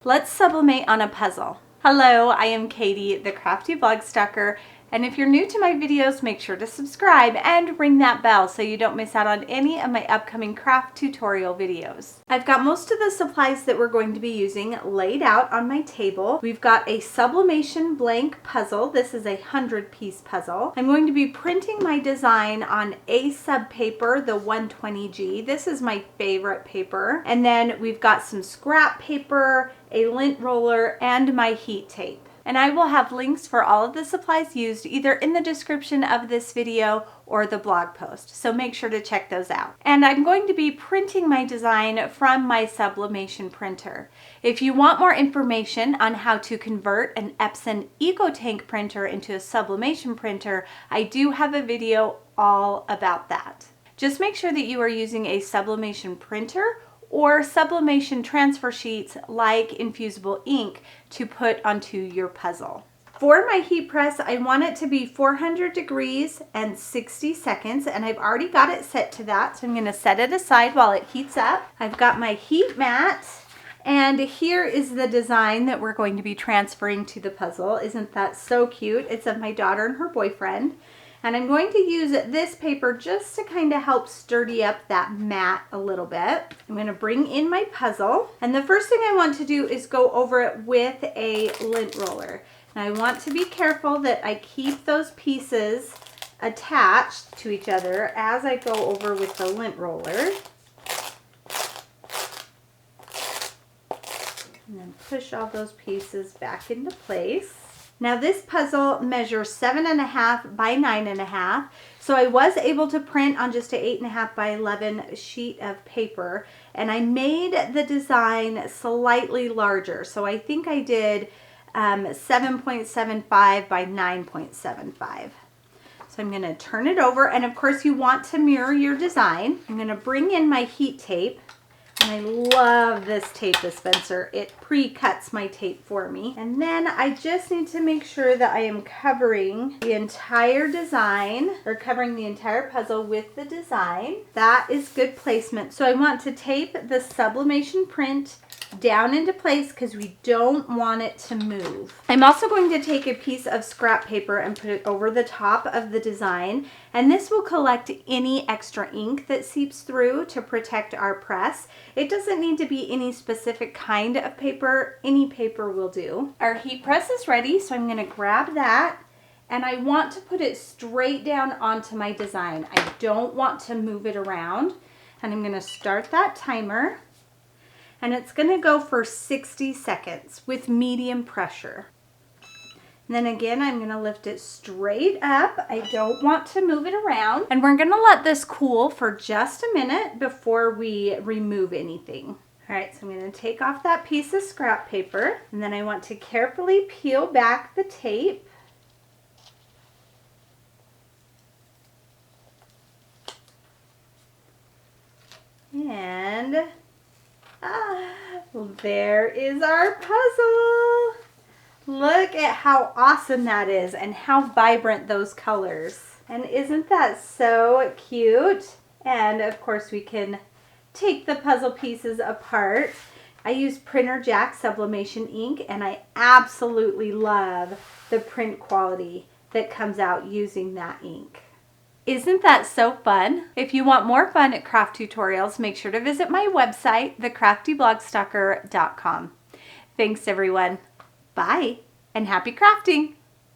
Let's sublimate on a puzzle. Hello, I am Katie, the Crafty Blog Stalker, and if you're new to my videos, make sure to subscribe and ring that bell so you don't miss out on any of my upcoming craft tutorial videos. I've got most of the supplies that we're going to be using laid out on my table. We've got a sublimation blank puzzle. This is a 100-piece puzzle. I'm going to be printing my design on A sub paper, the 120G. This is my favorite paper. And then we've got some scrap paper, a lint roller, and my heat tape. And I will have links for all of the supplies used either in the description of this video or the blog post, so make sure to check those out. And I'm going to be printing my design from my sublimation printer. If you want more information on how to convert an Epson EcoTank printer into a sublimation printer, I do have a video all about that. Just make sure that you are using a sublimation printer or sublimation transfer sheets like infusible ink to put onto your puzzle. For my heat press, I want it to be 400 degrees and 60 seconds, and I've already got it set to that, so I'm gonna set it aside while it heats up. I've got my heat mat, and here is the design that we're going to be transferring to the puzzle. Isn't that so cute? It's of my daughter and her boyfriend. And I'm going to use this paper just to kind of help sturdy up that mat a little bit. I'm going to bring in my puzzle. And the first thing I want to do is go over it with a lint roller. And I want to be careful that I keep those pieces attached to each other as I go over with the lint roller. And then push all those pieces back into place. Now this puzzle measures 7.5 by 9.5, so I was able to print on just an 8.5 by 11 sheet of paper, and I made the slightly larger. So I think I did 7.75 by 9.75. So I'm going to turn it over, and of course you want to mirror your design. I'm going to bring in my heat tape. And I love this tape dispenser. It pre-cuts my tape for me. And then I just need to make sure that I am covering the entire design, or covering the entire puzzle with the design. That is good placement. So I want to tape the sublimation print down into place because we don't want it to move. I'm also going to take a piece of scrap paper and put it over the top of the design, and this will collect any extra ink that seeps through to protect our press. It doesn't need to be any specific kind of paper. Any paper will do. Our heat press is ready, so I'm going to grab that, and I want to put it straight down onto my design. I don't want to move it around, and I'm going to start that timer. And it's going to go for 60 seconds with medium pressure. And then again, I'm going to lift it straight up. I don't want to move it around. And we're going to let this cool for just a minute before we remove anything. All right, so I'm going to take off that piece of scrap paper. And then I want to carefully peel back the tape. And there is our puzzle. Look at how awesome that is and how vibrant those colors. And isn't that so cute? And of course we can take the puzzle pieces apart. I use Printer Jack sublimation ink, and I absolutely love the print quality that comes out using that ink. Isn't that so fun? If you want more fun at craft tutorials, make sure to visit my website, thecraftyblogstalker.com. Thanks everyone. Bye and happy crafting!